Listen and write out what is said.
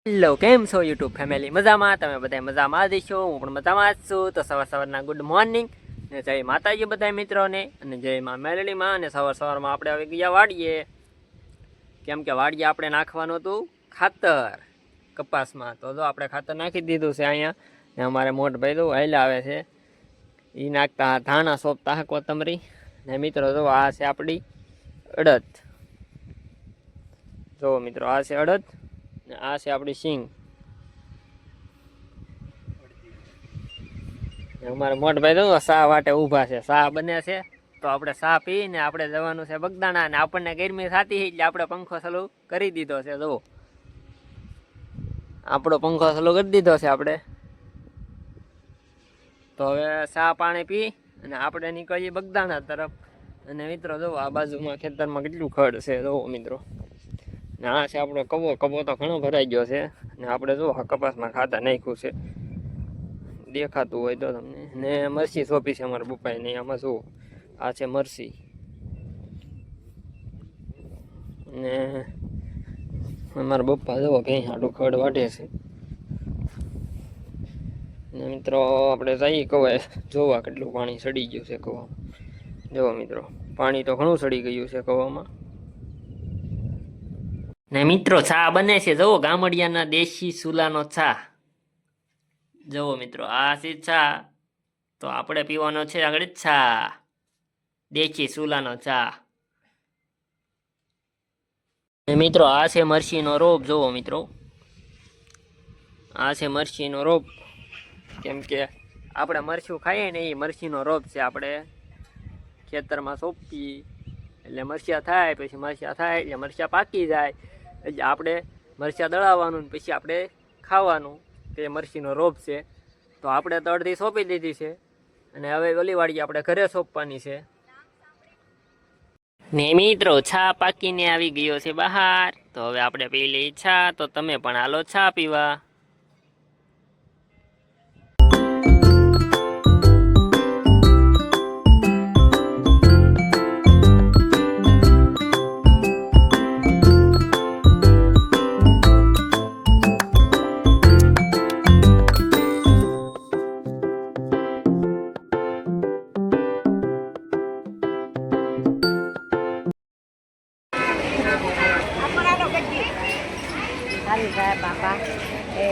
Hello, કેમ છો YouTube family? મજામાં? તમે બધા મજામાં જ છો, હું પણ મજામાં જ છું. તો સવારના ગુડ મોર્નિંગ ને જય માતાજી બધા મિત્રોને, અને જય માં મેલડીમાં. અને સવારમાં આપણે આવી ગયા વાડીએ, કેમ કે વાડીએ આપણે નાખવાનું હતું ખાતર કપાસમાં. તો જો આપણે ખાતર નાખી દીધું છે અહીંયા, ને અમારે મોટ ભાઈ તો હાલ્યા આવે છે, એ નાખતા ધાણા સોંપતા કોથમરી. ને મિત્રો જો આ છે આપણી અડદ. જો મિત્રો આ છે અડદ, આ છે આપણી સિંગ. અમારે મોટભાઈ તો સા વાટે ઊભા છે, સા બને છે. તો આપણે સા પીને આપણે જવાનું છે બગદાણા, અને આપણને ગરમી થતી એટલે આપણે પંખો ચાલુ કરી દીધો છે. જો આપણો પંખો ચાલુ કરી દીધો છે આપણે. તો હવે સા પાણી પી અને આપણે નીકળીએ બગદાણા તરફ. અને મિત્રો જો આ બાજુમાં ખેતરમાં કેટલું ખડ છે, જોવો મિત્રો. ને આ છે આપણો કવો. કવો તો ઘણો ભરાઈ ગયો છે, ને આપણે જો કપાસમાં ખાતર નાખ્યું છે, દેખાતું હોય તો તમને. ને મરસી સોંપી છે અમારા પપ્પાએ, ને આમાં જુઓ આ છે મરસી. ને અમારા પપ્પા જુઓ ભેં હાટું ખડ વાઢે છે. ને મિત્રો આપણે જઈએ કવે જોવા કેટલું પાણી સડી ગયું છે કવામાં. જુઓ મિત્રો, પાણી તો ઘણું સડી ગયું છે કવામાં. ને મિત્રો ચા બને છે, જુઓ ગામડિયાના દેશી ચૂલાનો ચા. જુઓ મિત્રો આ છે ચા. તો આપણે પીવાનો છે આગળ ચા, દેશી ચૂલાનો ચા. ને મિત્રો આ છે મરસીનો રોપ. જુઓ મિત્રો આ છે મરસીનો રોપ. કેમ કે આપણે મરચું ખાઈએ ને એ મરસીનો રોપ છે. આપણે ખેતરમાં સોંપીએ એટલે મરચાં થાય, પછી મરચાં થાય એટલે મરચાં પાકી જાય એટલે આપણે મરચાં દળાવવાનું, પછી આપણે ખાવાનું. તે મરસીનો રોપ છે. તો આપણે તો અડધી સોંપી દીધી છે, અને હવે ઓલી વાળી આપણે ઘરે સોંપવાની છે. ને મિત્રો છા પાકીને આવી ગયો છે બહાર. તો હવે આપણે પી લઈએ છા. તો તમે પણ હાલો છા પીવા. Sabe, vai, papá. É,